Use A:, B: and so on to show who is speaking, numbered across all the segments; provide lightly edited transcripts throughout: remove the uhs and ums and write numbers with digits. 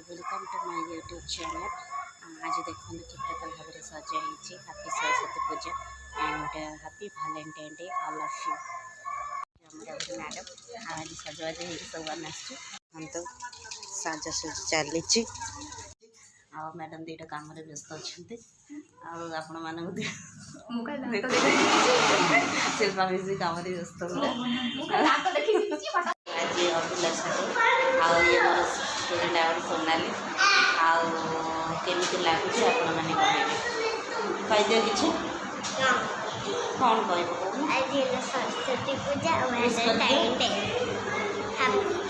A: Welcome to my YouTube channel. आज देखो कि प्रकार भाव में सजा है happy Saraswati Puja and happy Valentine Day all of you. Madam आज सजवाज हो सब आम हम तो साजसज चली मैडम दीटा कम व्यस्त अच्छा आपण मानक शिल्पा मिसी कम व्यस्त आज अभिलाषा आउ ये मोर स्टूडेंट आवर सोनाली आमती लगुच आपण मैंने कहे किसी कौन कह
B: सरस्वती पूजा वैलेंटाइन डे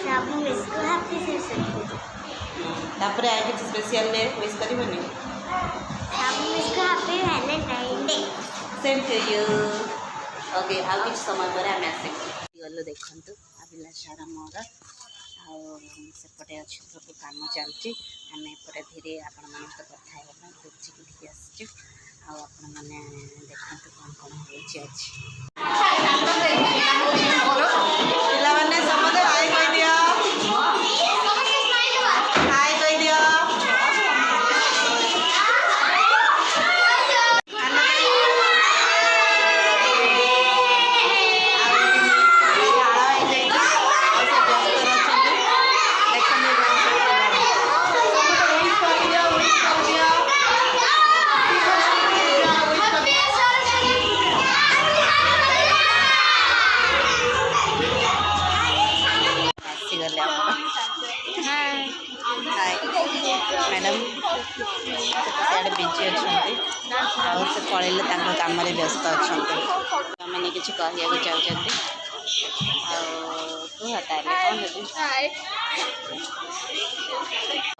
B: सब मिस को हैप्पी सरस्वती पूजा
A: तापर आज किसी स्पेशल डे विश करबनी
B: सब मिस को happy Valentine day
A: same to you. Okay आ किसी समय पर आम आस गलु देखु अभिलाषार मोर आसेपटे अच्छे सब कम चलती आम एपटे धीरे आपण मान कथा बुझिकी आसचु आपण मैंने देखते कौन कौन मैडम सियाड़े बिजी अच्छा से पलैले कम व्यस्त अच्छा मैंने किसी कहवाक चाहते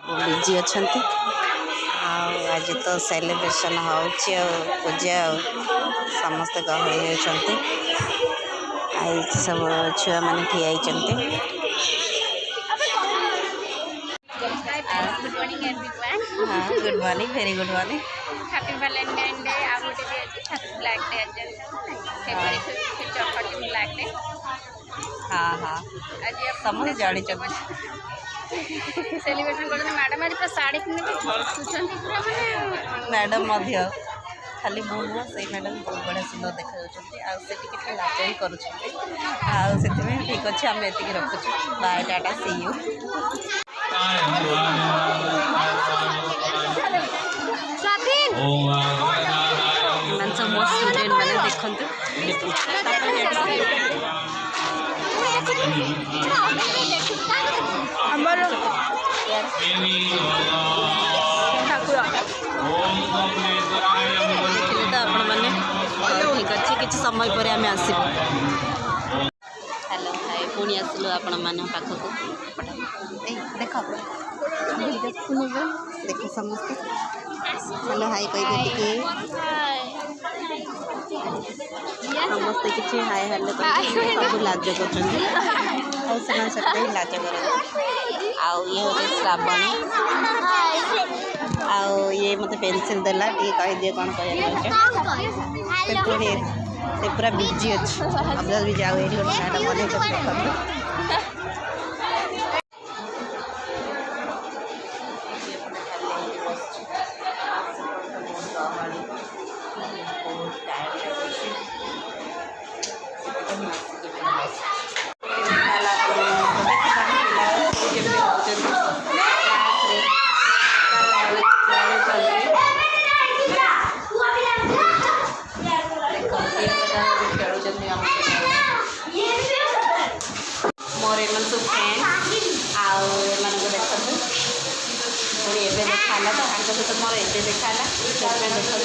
A: कह बिजी अच्छा आज तो सेलिब्रेशन हो पूजा समस्ते गहली होती सब छुआ मैंने ठिया
C: गुड मॉर्निंग एवरीवन।
A: हाँ good morning very good morning
C: happy Valentine day आ गोटे भी अच्छी हैप्पी ब्लैक डे आज फेब्रुआरी 5 14 ब्लैक डे।
A: हाँ हाँ
C: आज
A: समझ जानी
C: सेलिब्रेशन करते मैडम आज पूरा साड़ी पिंधि पूरा माने
A: मैडम खाली मु नुह से मैडम बहुत बढ़िया सुंदर देखा लाज ही कर ठीक अच्छे आम ये रखुचु बाय टाटा सी यू। सब मो स्टूडेंट मैंने देखते तो आपण मैंने ठीक अच्छे किसी समय पर आम आसबू। हेलो हाय पुणी आसलु आपण मान पाखक देख देख समस्ते हेलो हाय कही समस्ते किसी हाय हेलो सब लाज कर लाज कर ये हूँ श्रावणी ये मत पेनसिल देला कह दिए कौन कह पूरा बिजी अच्छे अब्दुल भी जाओ ये मैडम मोर एम सब फ्रेंड आने देखते पुणी एवं देखाला तो सहित मोर एवं देखाला देखते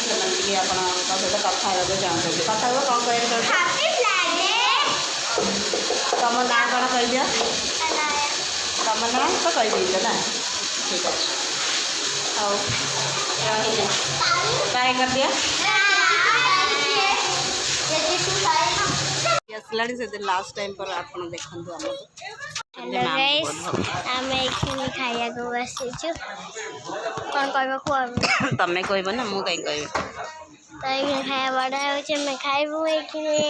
A: सहित कथा चाहते कथा कौन कह तुम ना कौन कह दिया तुम ना तो कहीदेच ना ठीक अच्छे बाय कर दिया आसला से लास्ट टाइम पर आप देखु
B: हेलो गाइस आम एखिनी खाया को बसीचु कौन कहबो को
A: तमे कहबो ना मु कहीं कहबी
B: तो ये खाया बड़ा होचे मैं खाइबु एखिनी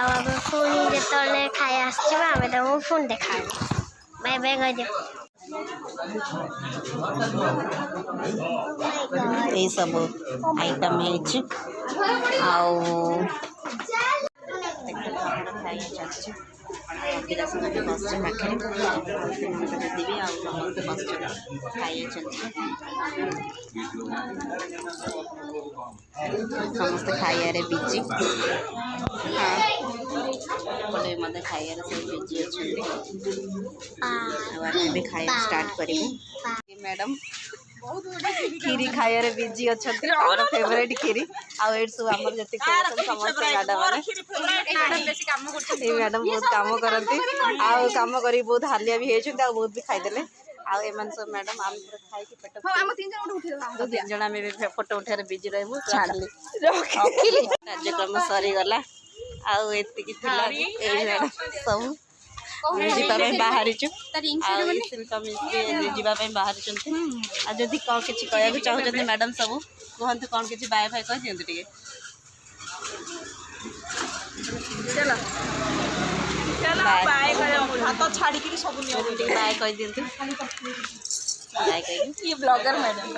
B: अब फोन जतले खाया आछबा हमें तो फोन देखा बाय बाय कह दियो।
A: यही सब आइटम है खाई चलती विरासत भी बस पाखे दीदी भी समस्त बस खाई समस्त खाइबार बिजी हाँ मत खाइबार सब बिजी अच्छा भी खाଇବା स्टार्ट करूँ मैडम खीरी खाइबार बिजी अच्छा फेवरेट खीरी आउ सब आम जी समस्त मैडम मैडम बहुत कम करती आम कर बहुत हालिया भी होती बहुत भी खाईदे आउ सब मैडम आम खाई पेट तीन जन आम फोटो उठार बिजी रहू छाड़ी कार्यक्रम सरीगला आउ एति मैडम सब जावाई बाहरी जावाई बाहरी जदि कौन किसी कहना चाहते मैडम सब कहतु कौन किसी बाय फाय कह दिंतु टे
C: चलो बाय हाथ छाड़ी सब
A: बाय कह दिंतु बाय कह
C: ये ब्लॉगर मैडम